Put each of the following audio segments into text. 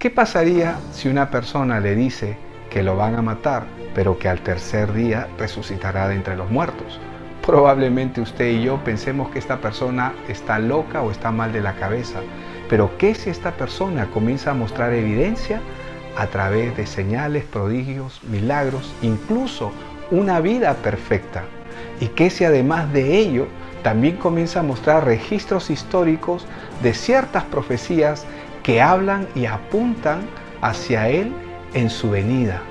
¿Qué pasaría si una persona le dice que lo van a matar, pero que al tercer día resucitará de entre los muertos? Probablemente usted y yo pensemos que esta persona está loca o está mal de la cabeza. Pero ¿qué si esta persona comienza a mostrar evidencia a través de señales, prodigios, milagros, incluso una vida perfecta? ¿Y qué si además de ello también comienza a mostrar registros históricos de ciertas profecías que hablan y apuntan hacia Él en su venida?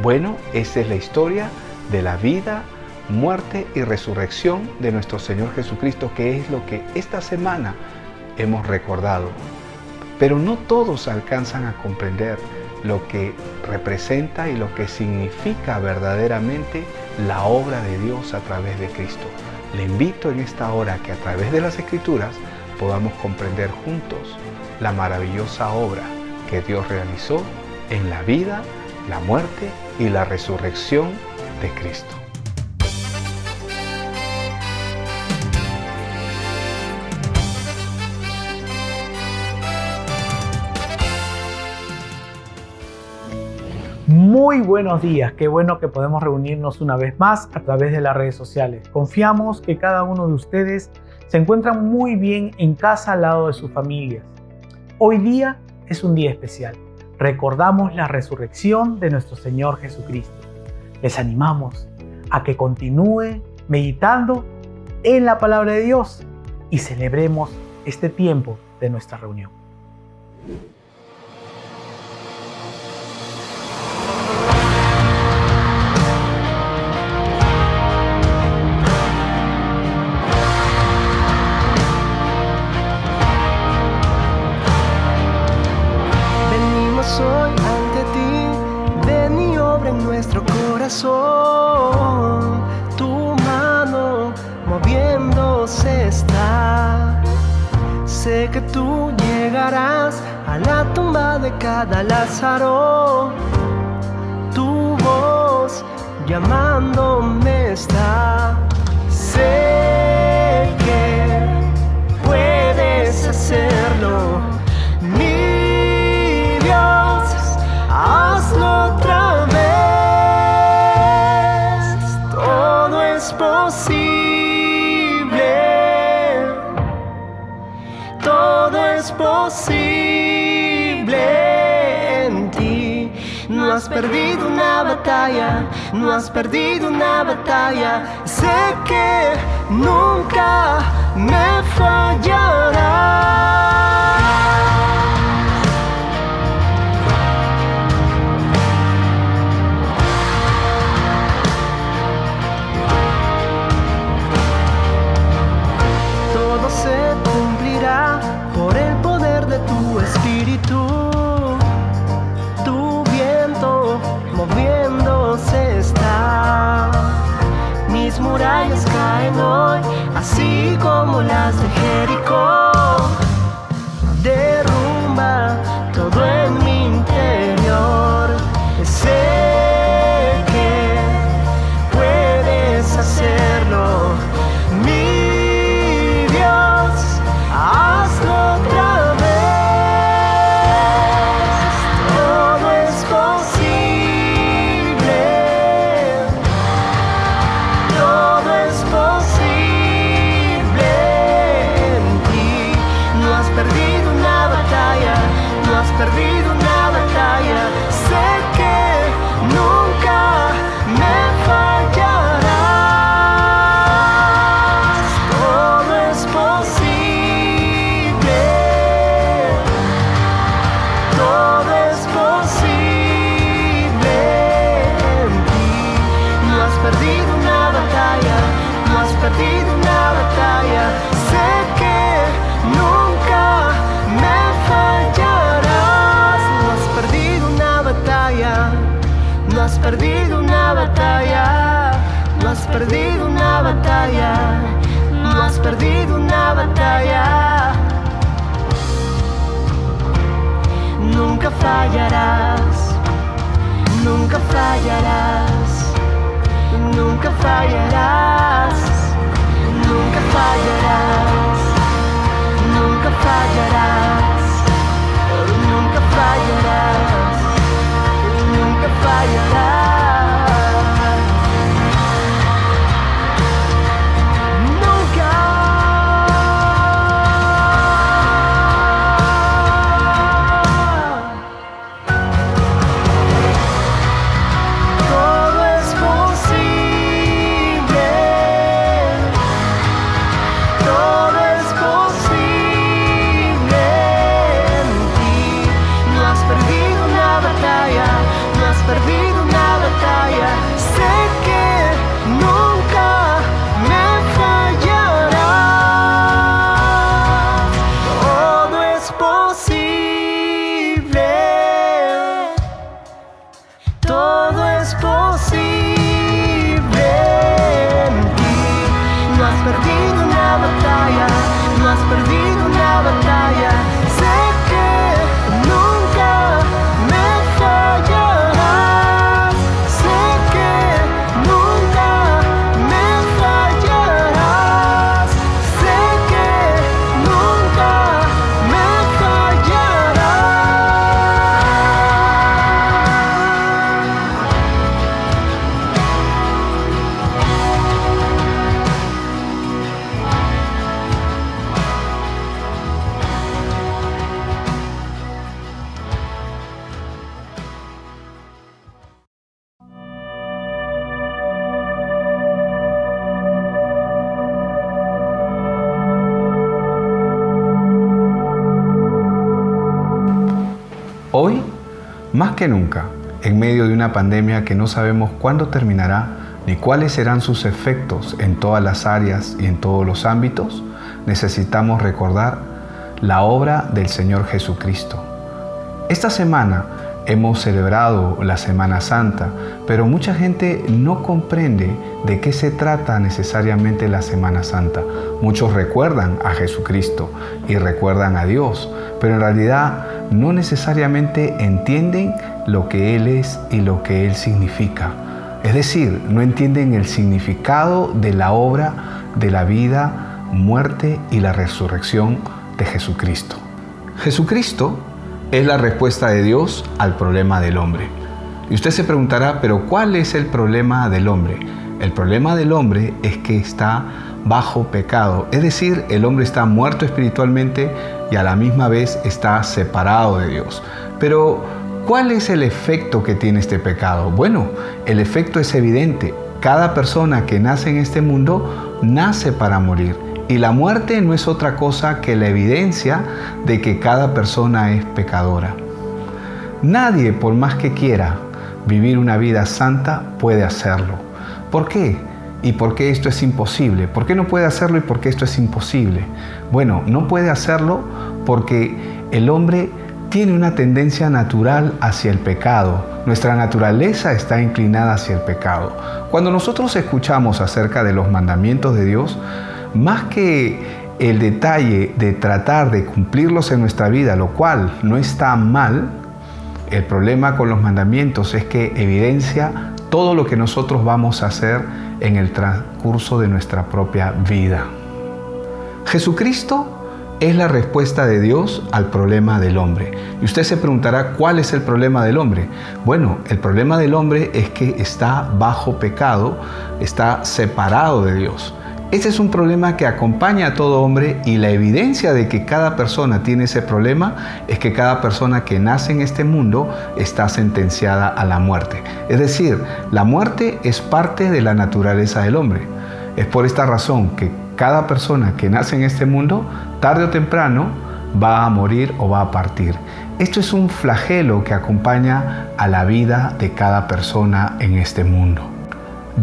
Bueno, esa es la historia de la vida, muerte y resurrección de nuestro Señor Jesucristo, que es lo que esta semana hemos recordado. Pero no todos alcanzan a comprender lo que representa y lo que significa verdaderamente la obra de Dios a través de Cristo. Le invito en esta hora que a través de las Escrituras podamos comprender juntos la maravillosa obra que Dios realizó en la vida, la muerte y la resurrección de Cristo. Muy buenos días, qué bueno que podemos reunirnos una vez más a través de las redes sociales. Confiamos que cada uno de ustedes se encuentra muy bien en casa al lado de sus familias. Hoy día es un día especial. Recordamos la resurrección de nuestro Señor Jesucristo. Les animamos a que continúe meditando en la palabra de Dios y celebremos este tiempo de nuestra reunión. Hoy ante ti, ven y obra en nuestro corazón. Tu mano moviéndose está. Sé que tú llegarás a la tumba de cada Lázaro. Tu voz llamándome está. Sé que puedes hacerlo. Hazlo otra vez, todo es posible, todo es posible en ti. No has perdido una batalla, no has perdido una batalla. Sé que nunca me fallarás. Se cumplirá por el poder de tu espíritu. Tu viento moviéndose está. Mis murallas caen hoy, así como las de Jericó. Derrumba todo en mi interior. Sé que puedes hacerlo. Hazlo otra vez, todo es posible, todo es posible en ti. No has perdido una batalla, no has perdido una batalla. Sé que nunca me fallarás, todo es posible. Perdido una batalla, sé que nunca me fallarás. No has perdido una batalla, no has perdido una batalla, no has perdido una batalla, no has perdido una batalla. Nunca fallarás, nunca fallarás, nunca fallarás. Nunca fallarás, nunca fallarás, nunca fallarás. Hoy, más que nunca, en medio de una pandemia que no sabemos cuándo terminará ni cuáles serán sus efectos en todas las áreas y en todos los ámbitos, necesitamos recordar la obra del Señor Jesucristo. Esta semana hemos celebrado la Semana Santa, pero mucha gente no comprende de qué se trata necesariamente la Semana Santa. Muchos recuerdan a Jesucristo y recuerdan a Dios, pero en realidad no necesariamente entienden lo que Él es y lo que Él significa. Es decir, no entienden el significado de la obra, de la vida, muerte y la resurrección de Jesucristo. Jesucristo es la respuesta de Dios al problema del hombre. Y usted se preguntará, ¿pero cuál es el problema del hombre? El problema del hombre es que está bajo pecado, es decir, el hombre está muerto espiritualmente y a la misma vez está separado de Dios. Pero, ¿cuál es el efecto que tiene este pecado? Bueno, el efecto es evidente. Cada persona que nace en este mundo nace para morir. Y la muerte no es otra cosa que la evidencia de que cada persona es pecadora. Nadie, por más que quiera vivir una vida santa, puede hacerlo. ¿Por qué? ¿Y por qué esto es imposible? ¿Por qué no puede hacerlo y por qué esto es imposible? Bueno, no puede hacerlo porque el hombre tiene una tendencia natural hacia el pecado. Nuestra naturaleza está inclinada hacia el pecado. Cuando nosotros escuchamos acerca de los mandamientos de Dios, más que el detalle de tratar de cumplirlos en nuestra vida, lo cual no está mal, el problema con los mandamientos es que evidencia todo lo que nosotros vamos a hacer en el transcurso de nuestra propia vida. Jesucristo es la respuesta de Dios al problema del hombre. Y usted se preguntará, ¿cuál es el problema del hombre? Bueno, el problema del hombre es que está bajo pecado, está separado de Dios. Este es un problema que acompaña a todo hombre y la evidencia de que cada persona tiene ese problema es que cada persona que nace en este mundo está sentenciada a la muerte. Es decir, la muerte es parte de la naturaleza del hombre. Es por esta razón que cada persona que nace en este mundo, tarde o temprano, va a morir o va a partir. Esto es un flagelo que acompaña a la vida de cada persona en este mundo.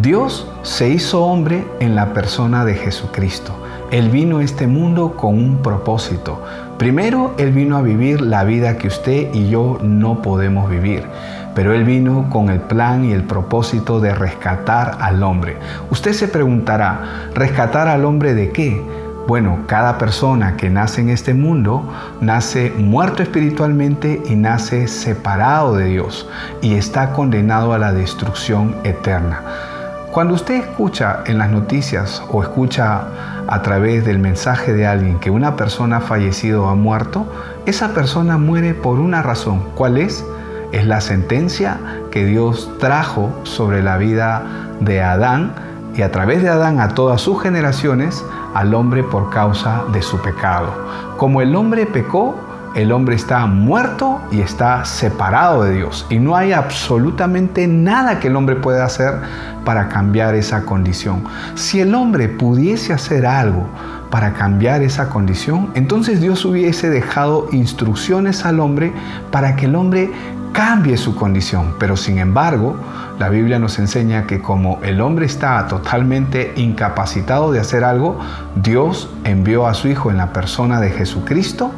Dios se hizo hombre en la persona de Jesucristo. Él vino a este mundo con un propósito. Primero, Él vino a vivir la vida que usted y yo no podemos vivir. Pero Él vino con el plan y el propósito de rescatar al hombre. Usted se preguntará, ¿rescatar al hombre de qué? Bueno, cada persona que nace en este mundo nace muerto espiritualmente y nace separado de Dios y está condenado a la destrucción eterna. Cuando usted escucha en las noticias o escucha a través del mensaje de alguien que una persona ha fallecido o ha muerto, esa persona muere por una razón. ¿Cuál es? Es la sentencia que Dios trajo sobre la vida de Adán y a través de Adán a todas sus generaciones al hombre por causa de su pecado. Como el hombre pecó, el hombre está muerto y está separado de Dios. Y no hay absolutamente nada que el hombre pueda hacer para cambiar esa condición. Si el hombre pudiese hacer algo para cambiar esa condición, entonces Dios hubiese dejado instrucciones al hombre para que el hombre cambie su condición. Pero sin embargo, la Biblia nos enseña que como el hombre está totalmente incapacitado de hacer algo, Dios envió a su Hijo en la persona de Jesucristo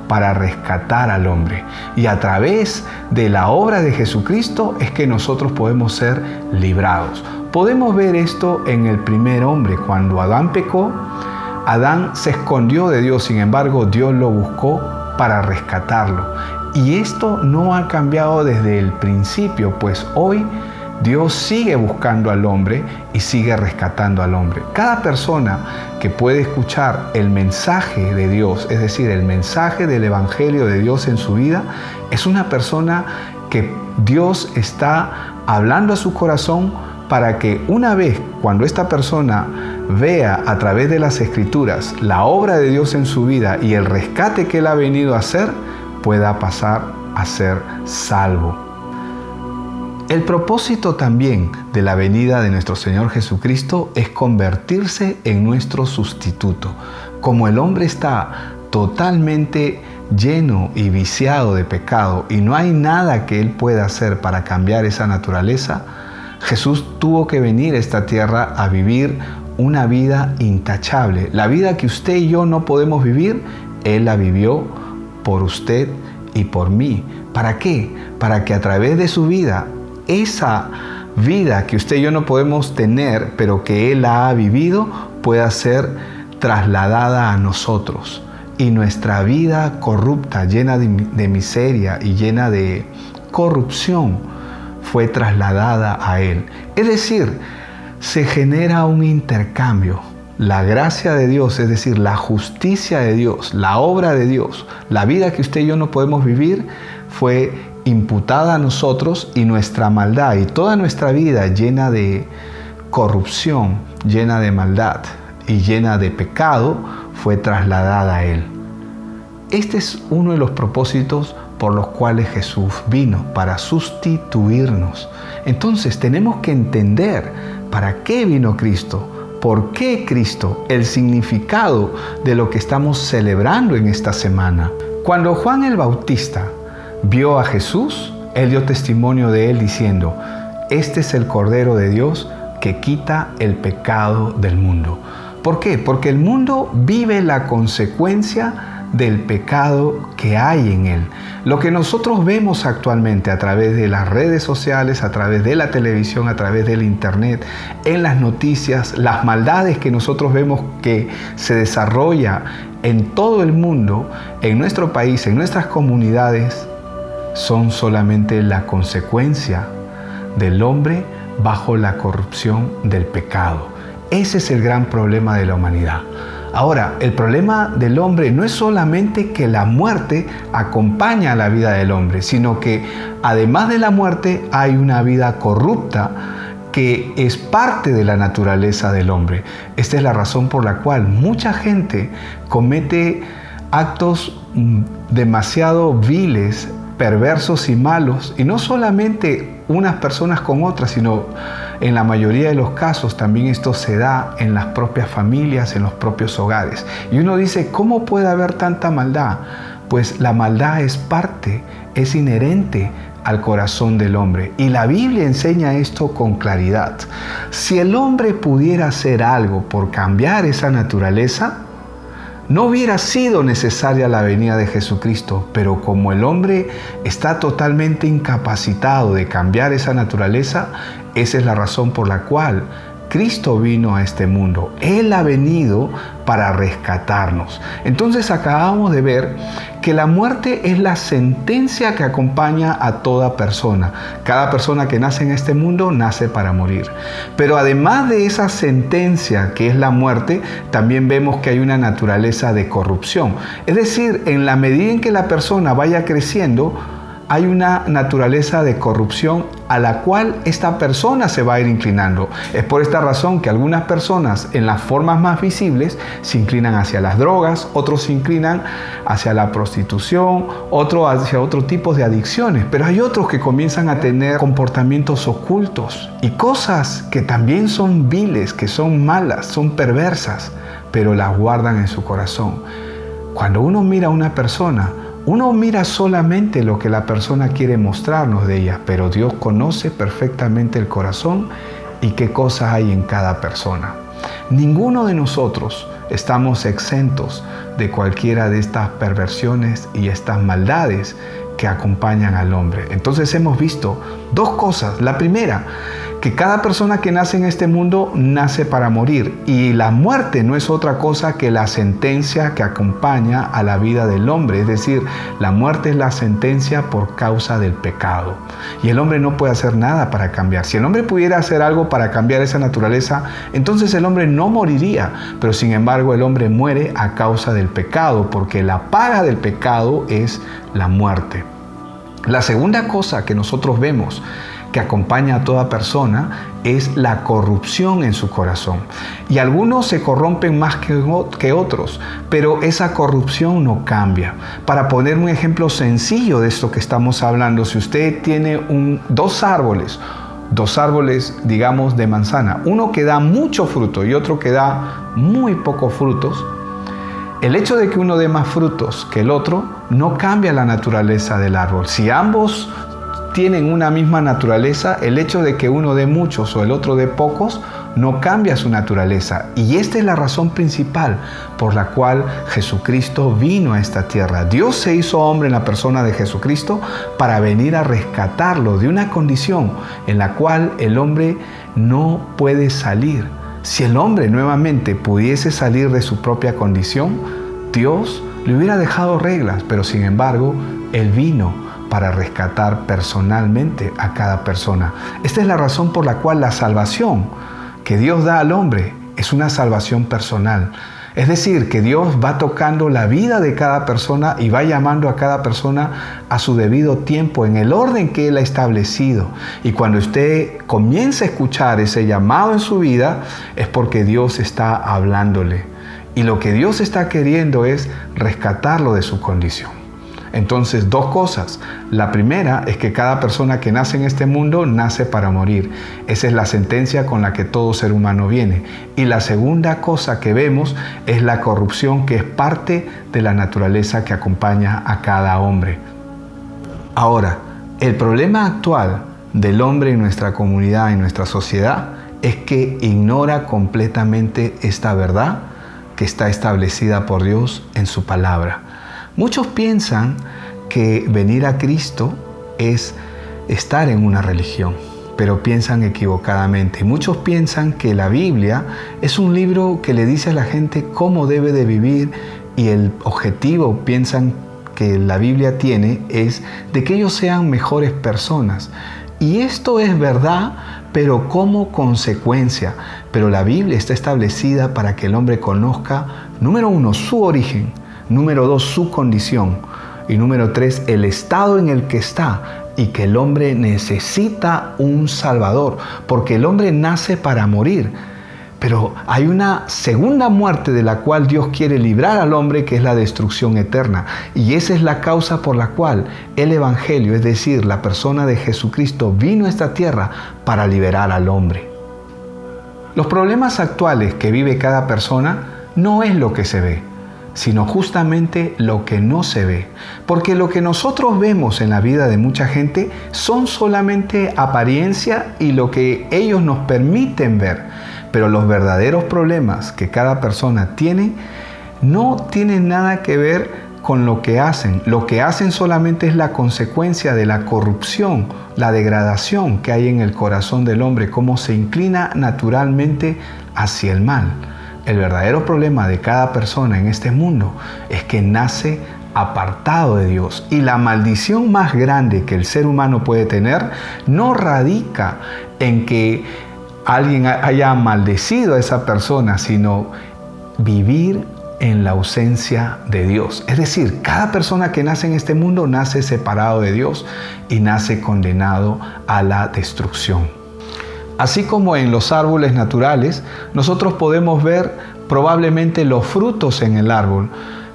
para rescatar al hombre. Y a través de la obra de Jesucristo es que nosotros podemos ser librados. Podemos ver esto en el primer hombre. Cuando Adán pecó, Adán se escondió de Dios, sin embargo, Dios lo buscó para rescatarlo. Y esto no ha cambiado desde el principio, pues hoy Dios sigue buscando al hombre y sigue rescatando al hombre. Cada persona que puede escuchar el mensaje de Dios, es decir, el mensaje del Evangelio de Dios en su vida, es una persona que Dios está hablando a su corazón para que una vez cuando esta persona vea a través de las Escrituras la obra de Dios en su vida y el rescate que Él ha venido a hacer, pueda pasar a ser salvo. El propósito también de la venida de nuestro Señor Jesucristo es convertirse en nuestro sustituto. Como el hombre está totalmente lleno y viciado de pecado y no hay nada que Él pueda hacer para cambiar esa naturaleza, Jesús tuvo que venir a esta tierra a vivir una vida intachable. La vida que usted y yo no podemos vivir, Él la vivió por usted y por mí. ¿Para qué? Para que a través de su vida, esa vida que usted y yo no podemos tener, pero que Él la ha vivido, pueda ser trasladada a nosotros. Y nuestra vida corrupta, llena de miseria y llena de corrupción, fue trasladada a Él. Es decir, se genera un intercambio. La gracia de Dios, es decir, la justicia de Dios, la obra de Dios, la vida que usted y yo no podemos vivir, fue imputada a nosotros y nuestra maldad y toda nuestra vida llena de corrupción, llena de maldad y llena de pecado, fue trasladada a Él. Este es uno de los propósitos por los cuales Jesús vino, para sustituirnos. Entonces tenemos que entender para qué vino Cristo, por qué Cristo, el significado de lo que estamos celebrando en esta semana. Cuando Juan el Bautista vio a Jesús, él dio testimonio de él diciendo: este es el Cordero de Dios que quita el pecado del mundo. ¿Por qué? Porque el mundo vive la consecuencia del pecado que hay en él. Lo que nosotros vemos actualmente a través de las redes sociales, a través de la televisión, a través del internet, en las noticias, las maldades que nosotros vemos que se desarrolla en todo el mundo, en nuestro país, en nuestras comunidades, son solamente la consecuencia del hombre bajo la corrupción del pecado. Ese es el gran problema de la humanidad. Ahora, el problema del hombre no es solamente que la muerte acompaña a la vida del hombre, sino que además de la muerte hay una vida corrupta que es parte de la naturaleza del hombre. Esta es la razón por la cual mucha gente comete actos demasiado viles, perversos y malos, y no solamente unas personas con otras, sino en la mayoría de los casos también esto se da en las propias familias, en los propios hogares. Y uno dice, ¿cómo puede haber tanta maldad? Pues la maldad es parte, es inherente al corazón del hombre. Y la Biblia enseña esto con claridad. Si el hombre pudiera hacer algo por cambiar esa naturaleza, no hubiera sido necesaria la venida de Jesucristo, pero como el hombre está totalmente incapacitado de cambiar esa naturaleza, esa es la razón por la cual Cristo vino a este mundo. Él ha venido para rescatarnos. Entonces acabamos de ver que la muerte es la sentencia que acompaña a toda persona. Cada persona que nace en este mundo nace para morir. Pero además de esa sentencia que es la muerte, también vemos que hay una naturaleza de corrupción. Es decir, en la medida en que la persona vaya creciendo, hay una naturaleza de corrupción a la cual esta persona se va a ir inclinando. Es por esta razón que algunas personas en las formas más visibles se inclinan hacia las drogas, otros se inclinan hacia la prostitución, otros hacia otro tipo de adicciones, pero hay otros que comienzan a tener comportamientos ocultos y cosas que también son viles, que son malas, son perversas, pero las guardan en su corazón. Cuando uno mira a una persona, uno mira solamente lo que la persona quiere mostrarnos de ella, pero Dios conoce perfectamente el corazón y qué cosas hay en cada persona. Ninguno de nosotros estamos exentos de cualquiera de estas perversiones y estas maldades que acompañan al hombre. Entonces hemos visto dos cosas. La primera, que cada persona que nace en este mundo nace para morir, y la muerte no es otra cosa que la sentencia que acompaña a la vida del hombre. Es decir, la muerte es la sentencia por causa del pecado, y el hombre no puede hacer nada para cambiar. Si el hombre pudiera hacer algo para cambiar esa naturaleza, entonces el hombre no moriría, pero sin embargo el hombre muere a causa del pecado, porque la paga del pecado es la muerte. La segunda cosa que nosotros vemos que acompaña a toda persona es la corrupción en su corazón. Y algunos se corrompen más que otros, pero esa corrupción no cambia. Para poner un ejemplo sencillo de esto que estamos hablando, si usted tiene dos árboles, digamos, de manzana, uno que da mucho fruto y otro que da muy pocos frutos, El hecho de que uno dé más frutos que el otro no cambia la naturaleza del árbol. Si ambos tienen una misma naturaleza, el hecho de que uno dé muchos o el otro dé pocos no cambia su naturaleza. Y esta es la razón principal por la cual Jesucristo vino a esta tierra. Dios se hizo hombre en la persona de Jesucristo para venir a rescatarlo de una condición en la cual el hombre no puede salir. Si el hombre nuevamente pudiese salir de su propia condición, Dios le hubiera dejado reglas, pero sin embargo, Él vino para rescatar personalmente a cada persona. Esta es la razón por la cual la salvación que Dios da al hombre es una salvación personal. Es decir, que Dios va tocando la vida de cada persona y va llamando a cada persona a su debido tiempo, en el orden que Él ha establecido. Y cuando usted comienza a escuchar ese llamado en su vida, es porque Dios está hablándole. Y lo que Dios está queriendo es rescatarlo de su condición. Entonces, dos cosas. La primera es que cada persona que nace en este mundo nace para morir. Esa es la sentencia con la que todo ser humano viene. Y la segunda cosa que vemos es la corrupción, que es parte de la naturaleza que acompaña a cada hombre. Ahora, el problema actual del hombre en nuestra comunidad, en nuestra sociedad, es que ignora completamente esta verdad que está establecida por Dios en su palabra. Muchos piensan que venir a Cristo es estar en una religión, pero piensan equivocadamente. Muchos piensan que la Biblia es un libro que le dice a la gente cómo debe de vivir, y el objetivo, piensan que la Biblia tiene, es de que ellos sean mejores personas. Y esto es verdad, pero como consecuencia. Pero la Biblia está establecida para que el hombre conozca, número 1, su origen, número 2, su condición, y número 3, el estado en el que está, y que el hombre necesita un Salvador, porque el hombre nace para morir. Pero hay una segunda muerte de la cual Dios quiere librar al hombre, que es la destrucción eterna. Y esa es la causa por la cual el Evangelio, es decir, la persona de Jesucristo, vino a esta tierra para liberar al hombre. Los problemas actuales que vive cada persona no es lo que se ve, sino justamente lo que no se ve. Porque lo que nosotros vemos en la vida de mucha gente son solamente apariencia y lo que ellos nos permiten ver. Pero los verdaderos problemas que cada persona tiene no tienen nada que ver con lo que hacen. Lo que hacen solamente es la consecuencia de la corrupción, la degradación que hay en el corazón del hombre, cómo se inclina naturalmente hacia el mal. El verdadero problema de cada persona en este mundo es que nace apartado de Dios. Y la maldición más grande que el ser humano puede tener no radica en que alguien haya maldecido a esa persona, sino vivir en la ausencia de Dios. Es decir, cada persona que nace en este mundo nace separado de Dios y nace condenado a la destrucción. Así como en los árboles naturales, nosotros podemos ver probablemente los frutos en el árbol,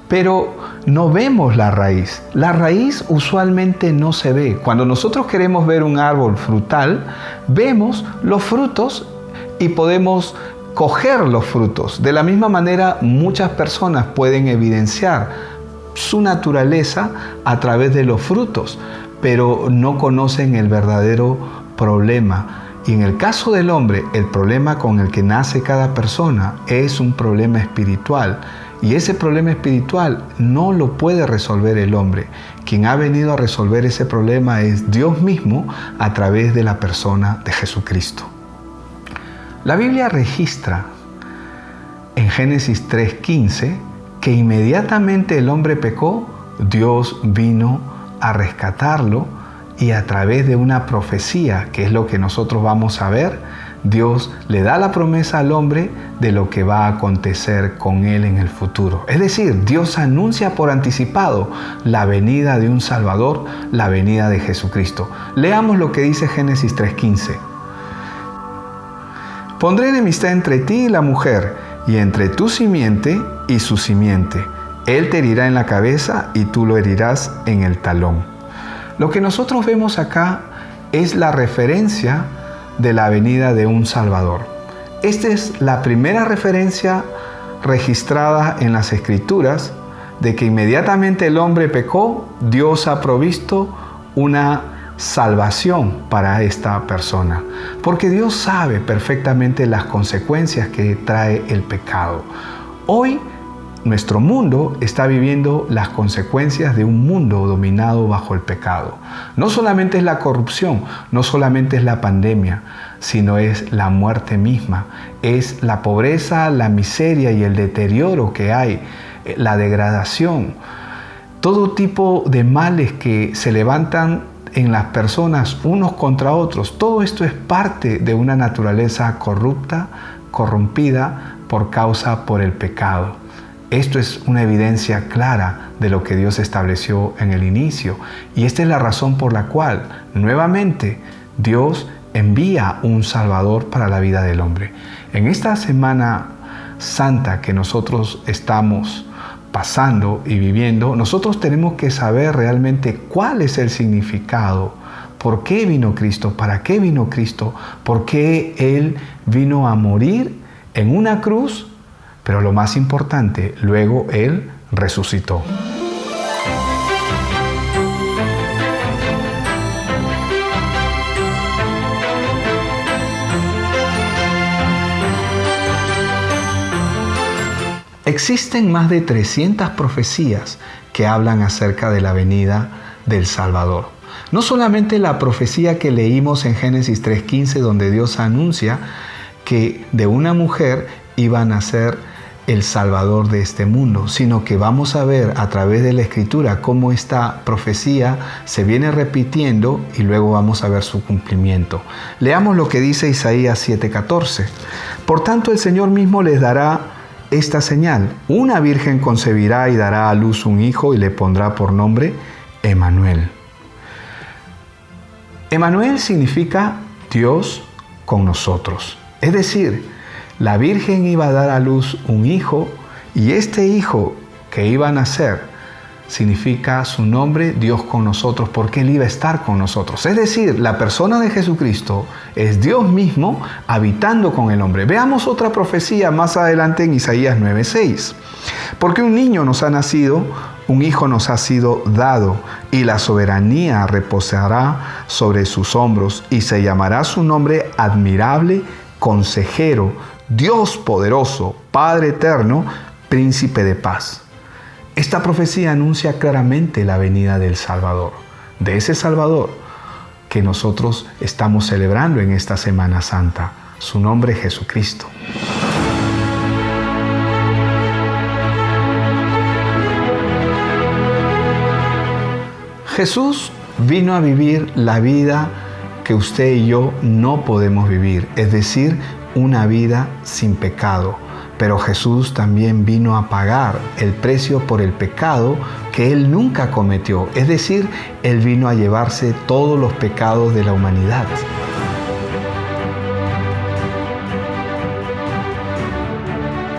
pero no vemos la raíz. La raíz usualmente no se ve. Cuando nosotros queremos ver un árbol frutal, vemos los frutos y podemos coger los frutos. De la misma manera, muchas personas pueden evidenciar su naturaleza a través de los frutos, pero no conocen el verdadero problema. Y en el caso del hombre, el problema con el que nace cada persona es un problema espiritual. Y ese problema espiritual no lo puede resolver el hombre. Quien ha venido a resolver ese problema es Dios mismo a través de la persona de Jesucristo. La Biblia registra en Génesis 3:15 que inmediatamente el hombre pecó, Dios vino a rescatarlo, y a través de una profecía, que es lo que nosotros vamos a ver, Dios le da la promesa al hombre de lo que va a acontecer con él en el futuro. Es decir, Dios anuncia por anticipado la venida de un Salvador, la venida de Jesucristo. Leamos lo que dice Génesis 3:15. Pondré enemistad entre ti y la mujer, y entre tu simiente y su simiente. Él te herirá en la cabeza y tú lo herirás en el talón. Lo que nosotros vemos acá es la referencia de la venida de un Salvador. Esta es la primera referencia registrada en las Escrituras de que inmediatamente el hombre pecó, Dios ha provisto una salvación para esta persona, porque Dios sabe perfectamente las consecuencias que trae el pecado. Hoy nuestro mundo está viviendo las consecuencias de un mundo dominado bajo el pecado. No solamente es la corrupción, no solamente es la pandemia, sino es la muerte misma, es la pobreza, la miseria y el deterioro que hay, la degradación, todo tipo de males que se levantan en las personas unos contra otros. Todo esto es parte de una naturaleza corrupta, corrompida por el pecado. Esto es una evidencia clara de lo que Dios estableció en el inicio. Y esta es la razón por la cual, nuevamente, Dios envía un Salvador para la vida del hombre. En esta Semana Santa que nosotros estamos pasando y viviendo, nosotros tenemos que saber realmente cuál es el significado. ¿Por qué vino Cristo? ¿Para qué vino Cristo? ¿Por qué Él vino a morir en una cruz? Pero lo más importante, luego Él resucitó. Existen más de 300 profecías que hablan acerca de la venida del Salvador. No solamente la profecía que leímos en Génesis 3:15, donde Dios anuncia que de una mujer iba a nacer el Salvador de este mundo, sino que vamos a ver a través de la Escritura cómo esta profecía se viene repitiendo y luego vamos a ver su cumplimiento. Leamos lo que dice Isaías 7:14. Por tanto, el Señor mismo les dará esta señal: una virgen concebirá y dará a luz un hijo y le pondrá por nombre Emmanuel. Emmanuel significa Dios con nosotros. Es decir, la Virgen iba a dar a luz un hijo y este hijo que iba a nacer significa su nombre, Dios con nosotros, porque Él iba a estar con nosotros. Es decir, la persona de Jesucristo es Dios mismo habitando con el hombre. Veamos otra profecía más adelante en Isaías 9:6. Porque un niño nos ha nacido, un hijo nos ha sido dado, y la soberanía reposará sobre sus hombros, y se llamará su nombre Admirable, Consejero, Dios poderoso, Padre eterno, Príncipe de paz. Esta profecía anuncia claramente la venida del Salvador, de ese Salvador que nosotros estamos celebrando en esta Semana Santa. Su nombre es Jesucristo. Jesús vino a vivir la vida que usted y yo no podemos vivir, es decir, una vida sin pecado. Pero Jesús también vino a pagar el precio por el pecado que Él nunca cometió. Es decir, Él vino a llevarse todos los pecados de la humanidad.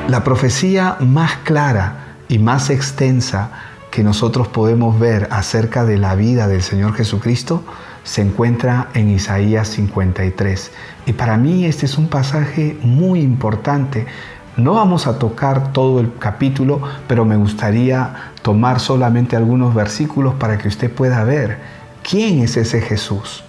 La profecía más clara y más extensa que nosotros podemos ver acerca de la vida del Señor Jesucristo se encuentra en Isaías 53. Y para mí este es un pasaje muy importante. No vamos a tocar todo el capítulo, pero me gustaría tomar solamente algunos versículos para que usted pueda ver quién es ese Jesús.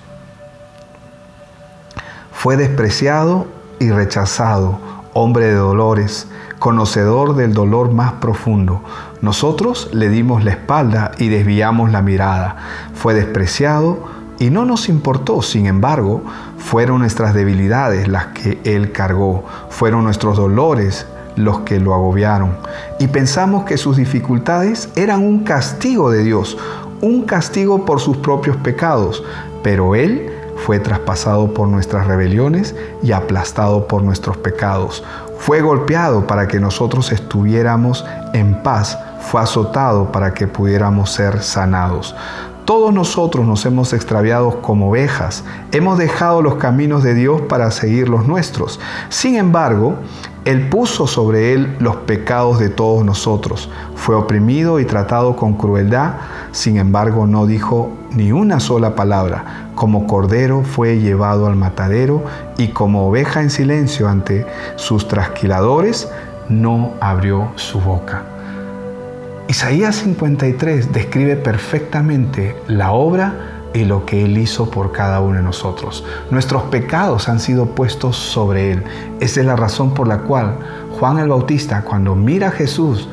Fue despreciado y rechazado, hombre de dolores, conocedor del dolor más profundo. Nosotros le dimos la espalda y desviamos la mirada. Fue despreciado y no nos importó. Sin embargo, fueron nuestras debilidades las que Él cargó. Fueron nuestros dolores los que lo agobiaron. Y pensamos que sus dificultades eran un castigo de Dios, un castigo por sus propios pecados. Pero Él fue traspasado por nuestras rebeliones y aplastado por nuestros pecados. Fue golpeado para que nosotros estuviéramos en paz. Fue azotado para que pudiéramos ser sanados. Todos nosotros nos hemos extraviado como ovejas. Hemos dejado los caminos de Dios para seguir los nuestros. Sin embargo, Él puso sobre Él los pecados de todos nosotros. Fue oprimido y tratado con crueldad. Sin embargo, no dijo ni una sola palabra. Como cordero fue llevado al matadero y como oveja en silencio ante sus trasquiladores, no abrió su boca. Isaías 53 describe perfectamente la obra y lo que Él hizo por cada uno de nosotros. Nuestros pecados han sido puestos sobre Él. Esa es la razón por la cual Juan el Bautista, cuando mira a Jesús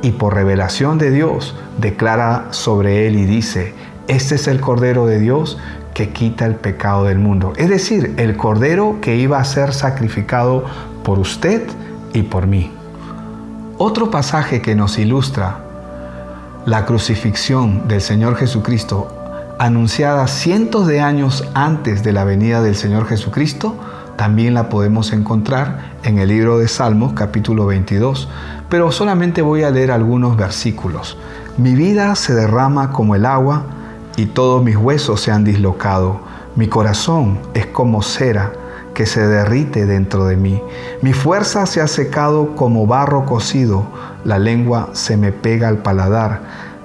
y por revelación de Dios, declara sobre Él y dice: este es el Cordero de Dios que quita el pecado del mundo. Es decir, el Cordero que iba a ser sacrificado por usted y por mí. Otro pasaje que nos ilustra la crucifixión del Señor Jesucristo, anunciada cientos de años antes de la venida del Señor Jesucristo, también la podemos encontrar en el libro de Salmos, capítulo 22, pero solamente voy a leer algunos versículos. Mi vida se derrama como el agua y todos mis huesos se han dislocado. Mi corazón es como cera que se derrite dentro de mí. Mi fuerza se ha secado como barro cocido. La lengua se me pega al paladar.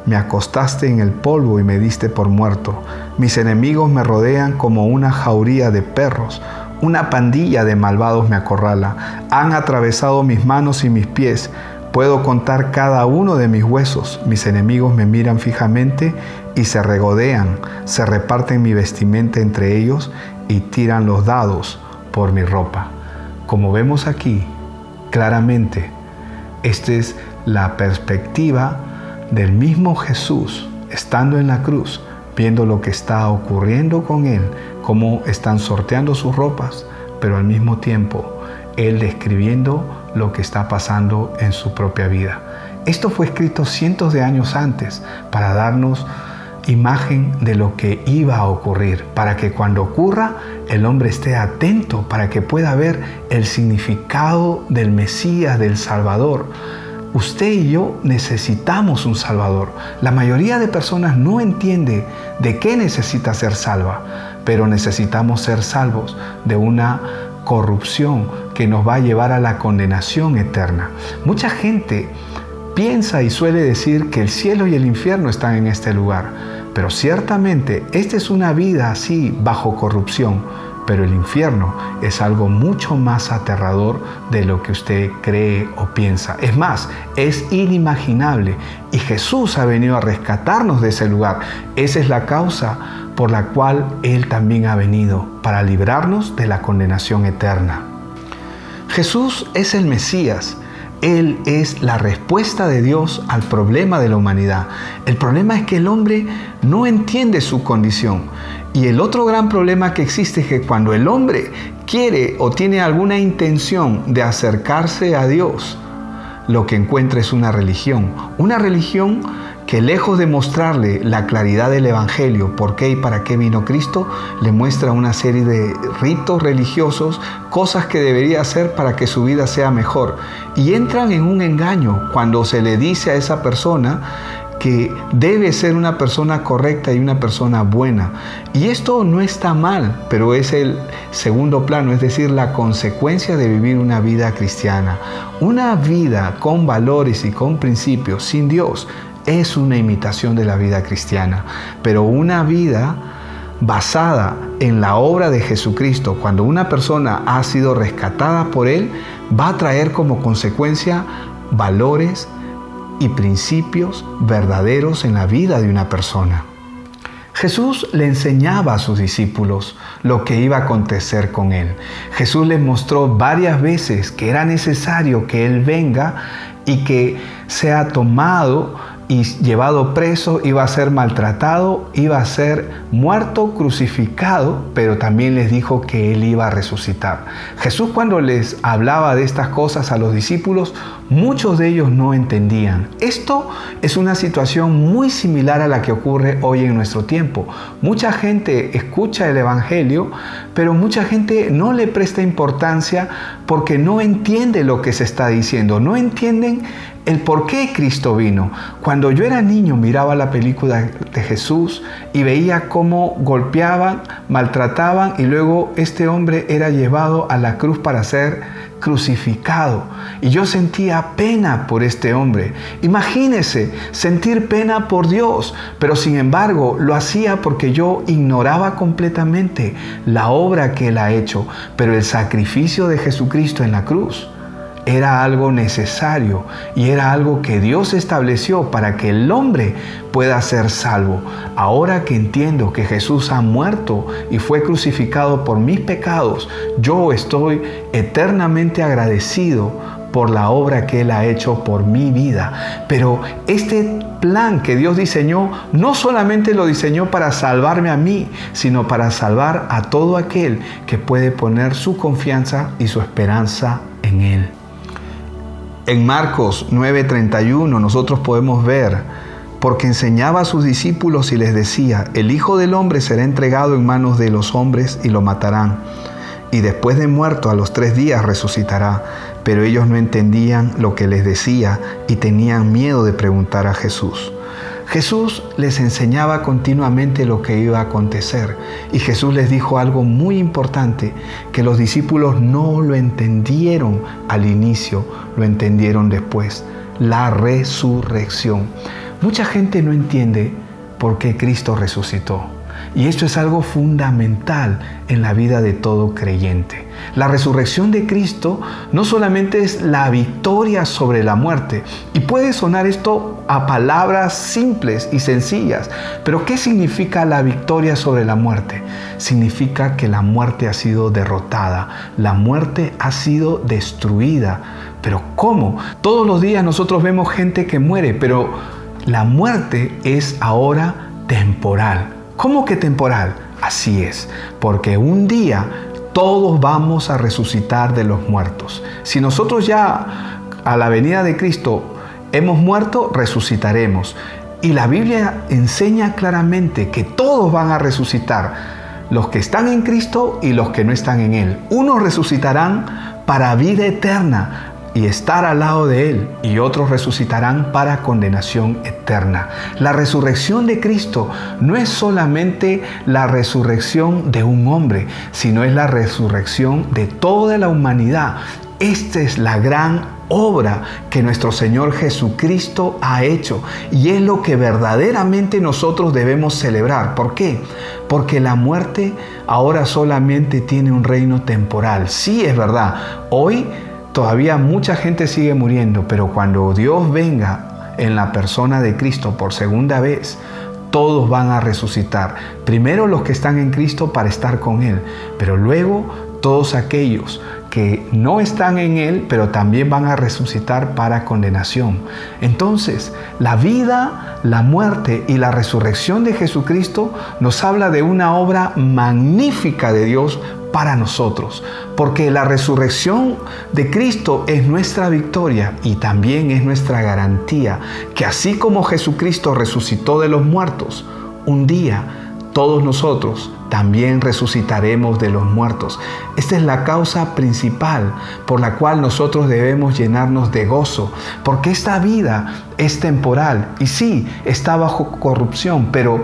Me acostaste en el polvo y me diste por muerto. Mis enemigos me rodean como una jauría de perros. Una pandilla de malvados me acorrala. Han atravesado mis manos y mis pies. Puedo contar cada uno de mis huesos. Mis enemigos me miran fijamente y se regodean. Se reparten mi vestimenta entre ellos y tiran los dados por mi ropa. Como vemos aquí, claramente, esta es la perspectiva del mismo Jesús, estando en la cruz, viendo lo que está ocurriendo con Él, cómo están sorteando sus ropas, pero al mismo tiempo, Él describiendo lo que está pasando en su propia vida. Esto fue escrito cientos de años antes para darnos imagen de lo que iba a ocurrir, para que cuando ocurra el hombre esté atento, para que pueda ver el significado del Mesías, del Salvador. Usted y yo necesitamos un Salvador. La mayoría de personas no entiende de qué necesita ser salva, pero necesitamos ser salvos de una corrupción que nos va a llevar a la condenación eterna. Mucha gente piensa y suele decir que el cielo y el infierno están en este lugar, pero ciertamente esta es una vida así bajo corrupción, pero el infierno es algo mucho más aterrador de lo que usted cree o piensa. Es más, es inimaginable y Jesús ha venido a rescatarnos de ese lugar. Esa es la causa por la cual Él también ha venido, para librarnos de la condenación eterna. Jesús es el Mesías. Él es la respuesta de Dios al problema de la humanidad. El problema es que el hombre no entiende su condición. Y el otro gran problema que existe es que cuando el hombre quiere o tiene alguna intención de acercarse a Dios, lo que encuentra es una religión que lejos de mostrarle la claridad del Evangelio, por qué y para qué vino Cristo, le muestra una serie de ritos religiosos, cosas que debería hacer para que su vida sea mejor. Y entran en un engaño cuando se le dice a esa persona que debe ser una persona correcta y una persona buena. Y esto no está mal, pero es el segundo plano, es decir, la consecuencia de vivir una vida cristiana. Una vida con valores y con principios sin Dios es una imitación de la vida cristiana, pero una vida basada en la obra de Jesucristo, cuando una persona ha sido rescatada por Él, va a traer como consecuencia valores y principios verdaderos en la vida de una persona. Jesús le enseñaba a sus discípulos lo que iba a acontecer con Él. Jesús les mostró varias veces que era necesario que Él venga y que sea tomado y llevado preso, iba a ser maltratado, iba a ser muerto, crucificado, pero también les dijo que Él iba a resucitar. Jesús, cuando les hablaba de estas cosas a los discípulos, muchos de ellos no entendían. Esto es una situación muy similar a la que ocurre hoy en nuestro tiempo. Mucha gente escucha el Evangelio, pero mucha gente no le presta importancia porque no entiende lo que se está diciendo, no entienden el por qué Cristo vino. Cuando yo era niño miraba la película de Jesús y veía cómo golpeaban, maltrataban y luego este hombre era llevado a la cruz para ser crucificado. Y yo sentía pena por este hombre. Imagínese sentir pena por Dios, pero sin embargo lo hacía porque yo ignoraba completamente la obra que Él ha hecho. Pero el sacrificio de Jesucristo en la cruz era algo necesario y era algo que Dios estableció para que el hombre pueda ser salvo. Ahora que entiendo que Jesús ha muerto y fue crucificado por mis pecados, yo estoy eternamente agradecido por la obra que Él ha hecho por mi vida. Pero este plan que Dios diseñó, no solamente lo diseñó para salvarme a mí, sino para salvar a todo aquel que puede poner su confianza y su esperanza en Él. En Marcos 9:31 nosotros podemos ver, porque enseñaba a sus discípulos y les decía: el Hijo del Hombre será entregado en manos de los hombres y lo matarán. Y después de muerto, a los 3 días resucitará. Pero ellos no entendían lo que les decía y tenían miedo de preguntar a Jesús. Jesús les enseñaba continuamente lo que iba a acontecer. Y Jesús les dijo algo muy importante que los discípulos no lo entendieron al inicio, lo entendieron después: la resurrección. Mucha gente no entiende por qué Cristo resucitó. Y esto es algo fundamental en la vida de todo creyente. La resurrección de Cristo no solamente es la victoria sobre la muerte, y puede sonar esto a palabras simples y sencillas, pero ¿qué significa la victoria sobre la muerte? Significa que la muerte ha sido derrotada, la muerte ha sido destruida. ¿Pero cómo? Todos los días nosotros vemos gente que muere, pero la muerte es ahora temporal. ¿Cómo que temporal? Así es, porque un día todos vamos a resucitar de los muertos. Si nosotros ya a la venida de Cristo hemos muerto, resucitaremos. Y la Biblia enseña claramente que todos van a resucitar, los que están en Cristo y los que no están en Él. Unos resucitarán para vida eterna y estar al lado de Él, y otros resucitarán para condenación eterna. La resurrección de Cristo no es solamente la resurrección de un hombre, sino es la resurrección de toda la humanidad. Esta es la gran obra que nuestro Señor Jesucristo ha hecho, y es lo que verdaderamente nosotros debemos celebrar. ¿Por qué? Porque la muerte ahora solamente tiene un reino temporal. Sí, es verdad, hoy todavía mucha gente sigue muriendo, pero cuando Dios venga en la persona de Cristo por segunda vez, todos van a resucitar. Primero los que están en Cristo para estar con Él, pero luego todos aquellos que no están en Él, pero también van a resucitar para condenación. Entonces, la vida, la muerte y la resurrección de Jesucristo nos habla de una obra magnífica de Dios para nosotros, porque la resurrección de Cristo es nuestra victoria y también es nuestra garantía que así como Jesucristo resucitó de los muertos, un día todos nosotros también resucitaremos de los muertos. Esta es la causa principal por la cual nosotros debemos llenarnos de gozo, porque esta vida es temporal y sí, está bajo corrupción, pero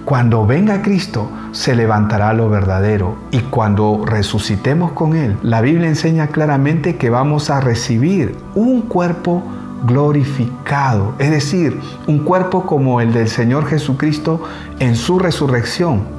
cuando venga Cristo, se levantará lo verdadero, y cuando resucitemos con Él, la Biblia enseña claramente que vamos a recibir un cuerpo glorificado, es decir, un cuerpo como el del Señor Jesucristo en su resurrección.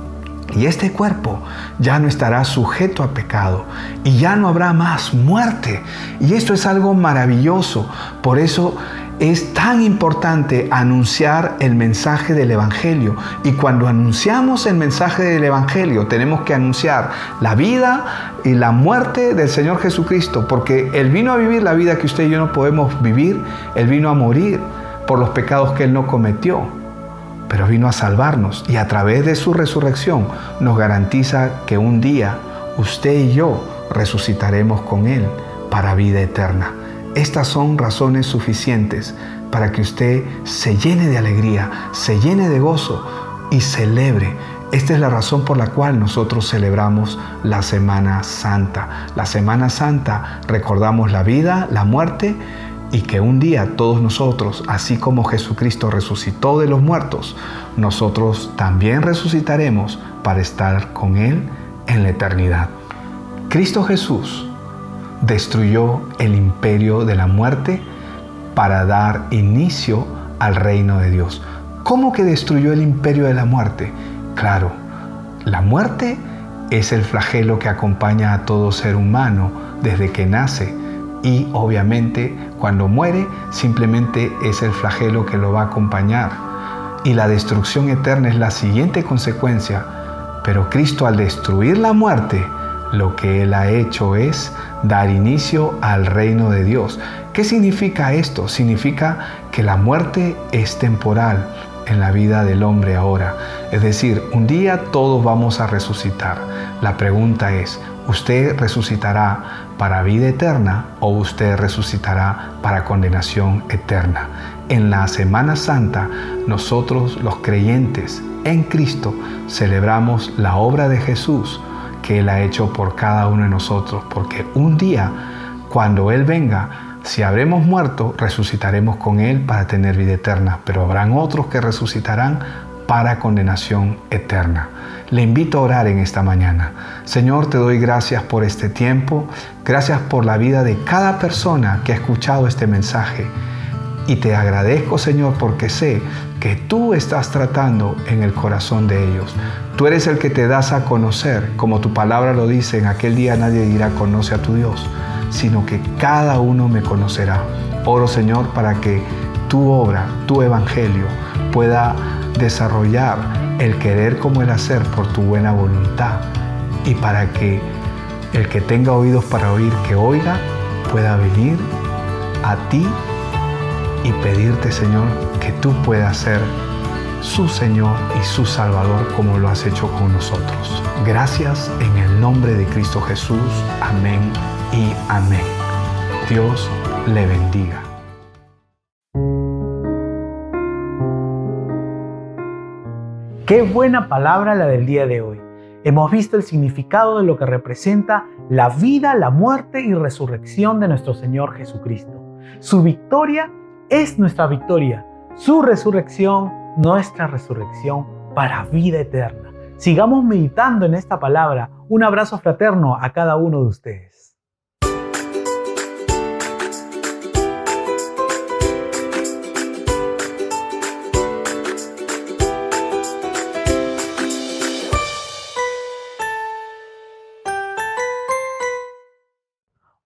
Y este cuerpo ya no estará sujeto a pecado y ya no habrá más muerte. Y esto es algo maravilloso. Por eso es tan importante anunciar el mensaje del Evangelio. Y cuando anunciamos el mensaje del Evangelio, tenemos que anunciar la vida y la muerte del Señor Jesucristo, porque Él vino a vivir la vida que usted y yo no podemos vivir. Él vino a morir por los pecados que Él no cometió, pero vino a salvarnos, y a través de su resurrección nos garantiza que un día usted y yo resucitaremos con Él para vida eterna. Estas son razones suficientes para que usted se llene de alegría, se llene de gozo y celebre. Esta es la razón por la cual nosotros celebramos la Semana Santa. La Semana Santa recordamos la vida, la muerte, y que un día todos nosotros, así como Jesucristo resucitó de los muertos, nosotros también resucitaremos para estar con Él en la eternidad. Cristo Jesús destruyó el imperio de la muerte para dar inicio al reino de Dios. ¿Cómo que destruyó el imperio de la muerte? Claro, la muerte es el flagelo que acompaña a todo ser humano desde que nace, y obviamente cuando muere simplemente es el flagelo que lo va a acompañar y la destrucción eterna es la siguiente consecuencia. Pero Cristo, al destruir la muerte, lo que Él ha hecho es dar inicio al reino de Dios. ¿Qué significa esto? Significa que la muerte es temporal en la vida del hombre ahora. Es decir, un día todos vamos a resucitar. La pregunta es, ¿usted resucitará para vida eterna o usted resucitará para condenación eterna? En la Semana Santa, nosotros los creyentes en Cristo celebramos la obra de Jesús que Él ha hecho por cada uno de nosotros, porque un día, cuando Él venga, si habremos muerto, resucitaremos con Él para tener vida eterna, pero habrán otros que resucitarán para condenación eterna. Le invito a orar en esta mañana. Señor, te doy gracias por este tiempo, gracias por la vida de cada persona que ha escuchado este mensaje. Y te agradezco, Señor, porque sé que tú estás tratando en el corazón de ellos. Tú eres el que te das a conocer, como tu palabra lo dice, en aquel día nadie dirá conoce a tu Dios, sino que cada uno me conocerá. Oro, Señor, para que tu obra, tu evangelio, pueda desarrollar el querer como el hacer por tu buena voluntad, y para que el que tenga oídos para oír, que oiga, pueda venir a ti y pedirte, Señor, que tú puedas ser su Señor y su Salvador como lo has hecho con nosotros. Gracias en el nombre de Cristo Jesús. Amén y amén. Dios le bendiga. Qué buena palabra la del día de hoy. Hemos visto el significado de lo que representa la vida, la muerte y resurrección de nuestro Señor Jesucristo. Su victoria es nuestra victoria, su resurrección, nuestra resurrección para vida eterna. Sigamos meditando en esta palabra. Un abrazo fraterno a cada uno de ustedes.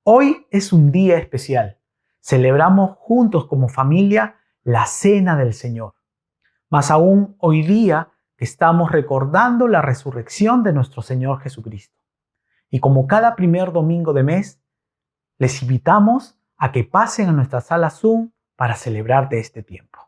Hoy es un día especial. Celebramos juntos como familia la Cena del Señor. Más aún hoy día que estamos recordando la resurrección de nuestro Señor Jesucristo. Y como cada primer domingo de mes, les invitamos a que pasen a nuestra sala Zoom para celebrar de este tiempo.